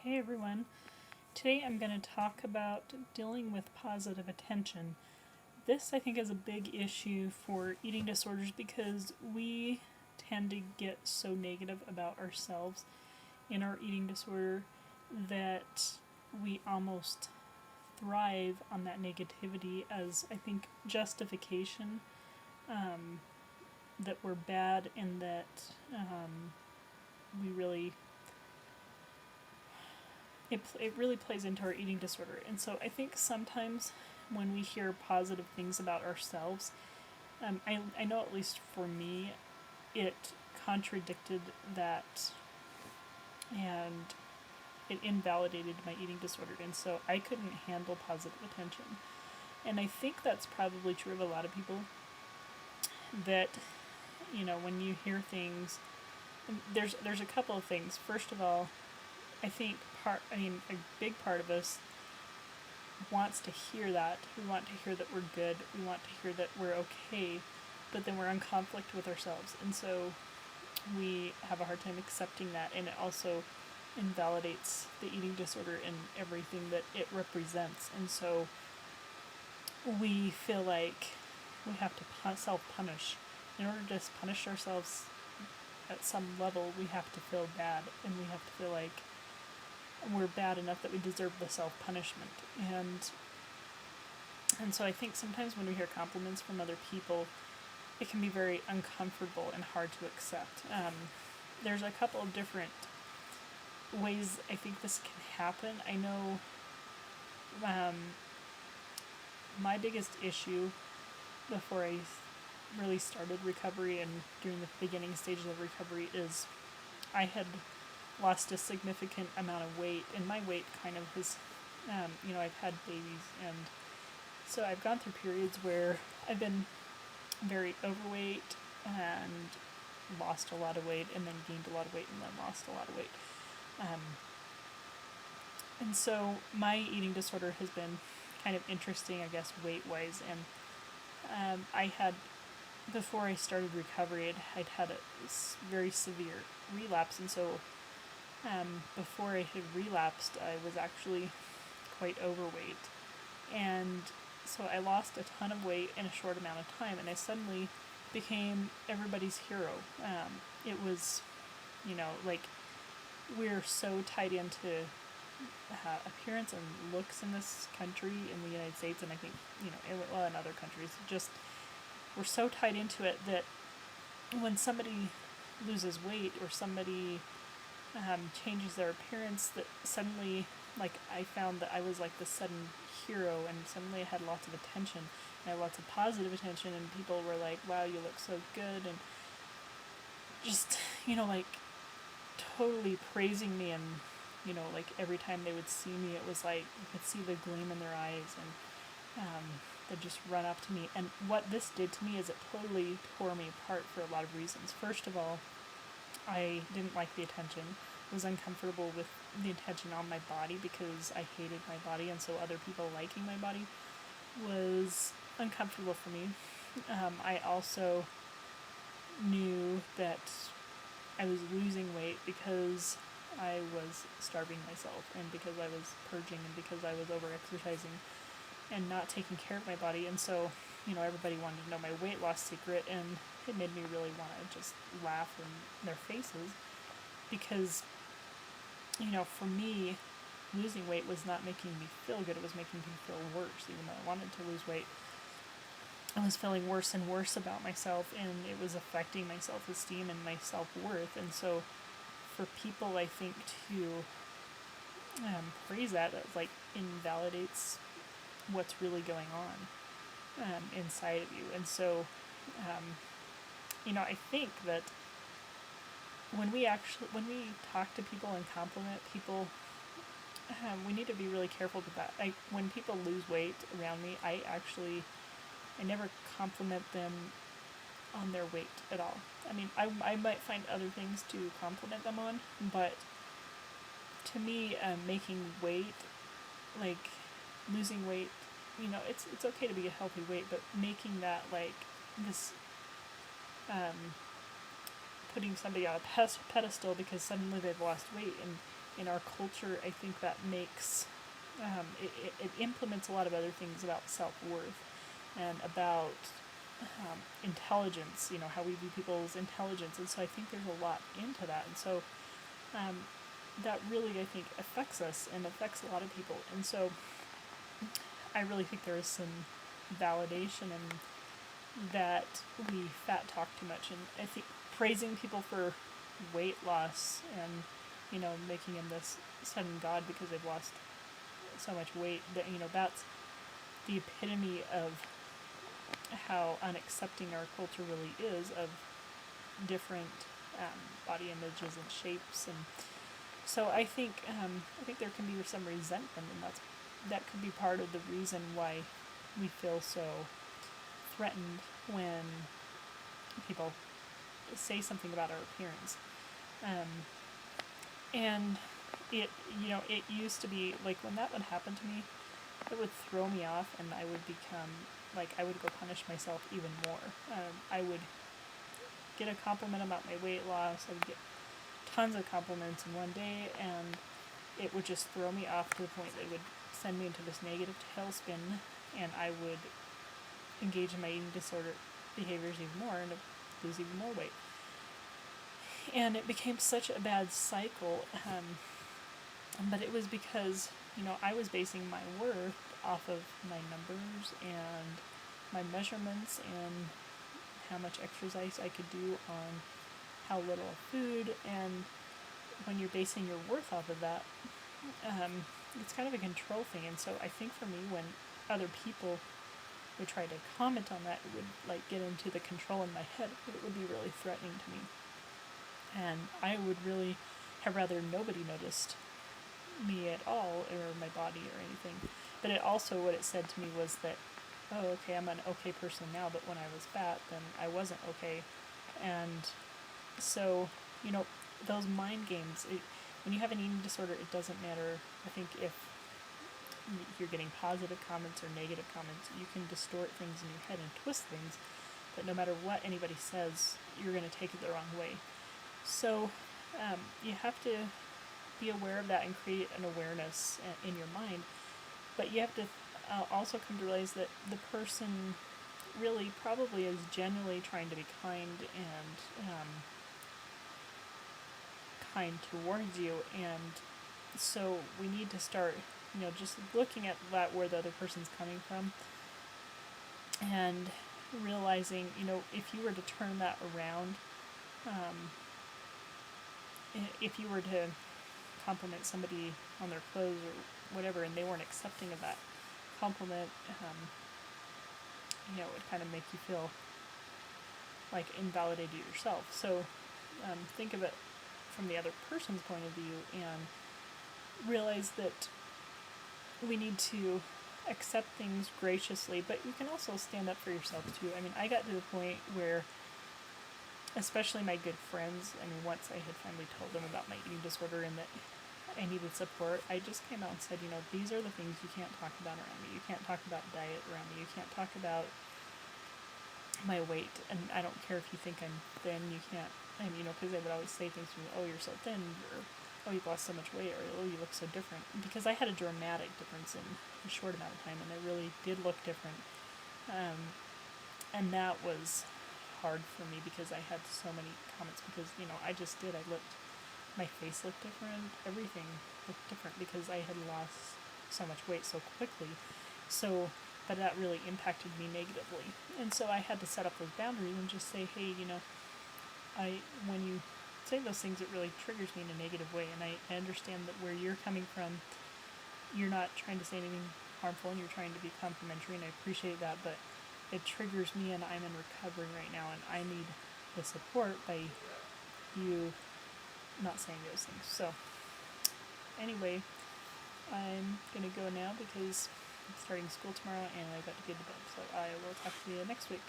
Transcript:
Hey everyone. Today I'm going to talk about dealing with positive attention. This, I think, is a big issue for eating disorders because we tend to get so negative about ourselves in our eating disorder that we almost thrive on that negativity as, I think, justification that we're bad and that we really it really plays into our eating disorder. And so I think sometimes when we hear positive things about ourselves, I know at least for me, it contradicted that and it invalidated my eating disorder. And so I couldn't handle positive attention. And I think that's probably true of a lot of people that, when you hear things, there's a couple of things. First of all, I think a big part of us wants to hear that. We want to hear that we're good. We want to hear that we're okay, but then we're in conflict with ourselves. And so we have a hard time accepting that, and it also invalidates the eating disorder and everything that it represents. And so we feel like we have to self-punish. In order to just punish ourselves at some level, we have to feel bad, and we have to feel like we're bad enough that we deserve the self-punishment. And so I think sometimes when we hear compliments from other people, it can be very uncomfortable and hard to accept. There's a couple of different ways I think this can happen. I know my biggest issue before I really started recovery and during the beginning stages of recovery is I had lost a significant amount of weight, and my weight kind of has, I've had babies, and so I've gone through periods where I've been very overweight and lost a lot of weight, and then gained a lot of weight, and then lost a lot of weight. And so my eating disorder has been kind of interesting, I guess, weight-wise, and I had, before I started recovery, I'd had a very severe relapse, and so before I had relapsed, I was actually quite overweight. And so I lost a ton of weight in a short amount of time, and I suddenly became everybody's hero. It was, like, we're so tied into appearance and looks in this country, in the United States, and I think, in other countries, just we're so tied into it that when somebody loses weight or somebody changes their appearance, that suddenly, like, I found that I was like this sudden hero, and suddenly I had lots of attention, and I had lots of positive attention, and people were like, wow, you look so good, and just, like, totally praising me, and, like, every time they would see me, it was like, you could see the gleam in their eyes, and they'd just run up to me, and what this did to me is it totally tore me apart for a lot of reasons. First of all, I didn't like the attention, was uncomfortable with the attention on my body because I hated my body, and so other people liking my body was uncomfortable for me. I also knew that I was losing weight because I was starving myself, and because I was purging, and because I was over-exercising and not taking care of my body, and so, everybody wanted to know my weight loss secret, and it made me really want to just laugh in their faces, because, for me, losing weight was not making me feel good, it was making me feel worse. Even though I wanted to lose weight, I was feeling worse and worse about myself, and it was affecting my self-esteem and my self-worth. And so for people, I think, to praise that, like, invalidates what's really going on inside of you. And so I think that when we talk to people and compliment people, we need to be really careful with that. When people lose weight around me, I never compliment them on their weight at all. I mean, I might find other things to compliment them on, but to me, making weight, like, losing weight, it's okay to be a healthy weight, but making that, like, this, putting somebody on a pedestal because suddenly they've lost weight, and in our culture, I think that makes it implements a lot of other things about self-worth and about intelligence, how we view people's intelligence. And so I think there's a lot into that. And so um, that really, I think, affects us and affects a lot of people. And so I really think there is some validation in that we fat talk too much. And I think praising people for weight loss and, making them this sudden god because they've lost so much weight, that's the epitome of how unaccepting our culture really is of different body images and shapes. And so I think there can be some resentment, and that could be part of the reason why we feel so threatened when people say something about our appearance. And it used to be like when that would happen to me, it would throw me off, and I would become I would go punish myself even more. I would get a compliment about my weight loss. I would get tons of compliments in one day, and it would just throw me off to the point that it would send me into this negative tailspin, and I would engage in my eating disorder behaviors even more and lose even more weight. And it became such a bad cycle, but it was because, I was basing my worth off of my numbers and my measurements and how much exercise I could do on how little food. And when you're basing your worth off of that, it's kind of a control thing. And so I think for me, when other people would try to comment on that, it would get into the control in my head. It would be really threatening to me, and I would really have rather nobody noticed me at all, or my body or anything. But it also, what it said to me was that, oh, okay, I'm an okay person now, but when I was fat, then I wasn't okay. And so, those mind games, when you have an eating disorder, it doesn't matter, I think, if you're getting positive comments or negative comments. You can distort things in your head and twist things, but no matter what anybody says, you're going to take it the wrong way. So you have to be aware of that and create an awareness in your mind, but you have to also come to realize that the person really probably is genuinely trying to be kind and kind towards you. And so we need to start just looking at that, where the other person's coming from, and realizing, if you were to turn that around, if you were to compliment somebody on their clothes or whatever, and they weren't accepting of that compliment, it would kind of make you feel like invalidated yourself. So think of it from the other person's point of view and realize that we need to accept things graciously, but you can also stand up for yourself too. I mean, I got to the point where, especially my good friends, once I had finally told them about my eating disorder and that I needed support, I just came out and said, these are the things you can't talk about around me. You can't talk about diet around me. You can't talk about my weight. And I don't care if you think I'm thin, you can't, because they would always say things to me, oh, you're so thin, or oh, you've lost so much weight, or oh, you look so different. Because I had a dramatic difference in a short amount of time, and I really did look different. And that was hard for me because I had so many comments, because, I just did. My face looked different, everything looked different because I had lost so much weight so quickly. So, but that really impacted me negatively. And so I had to set up those boundaries and just say, hey, when you say those things, it really triggers me in a negative way. And I understand that where you're coming from, you're not trying to say anything harmful and you're trying to be complimentary, and I appreciate that, but it triggers me, and I'm in recovery right now, and I need the support by you not saying those things. So anyway, I'm going to go now because I'm starting school tomorrow and I've got to get to bed. So I will talk to you next week.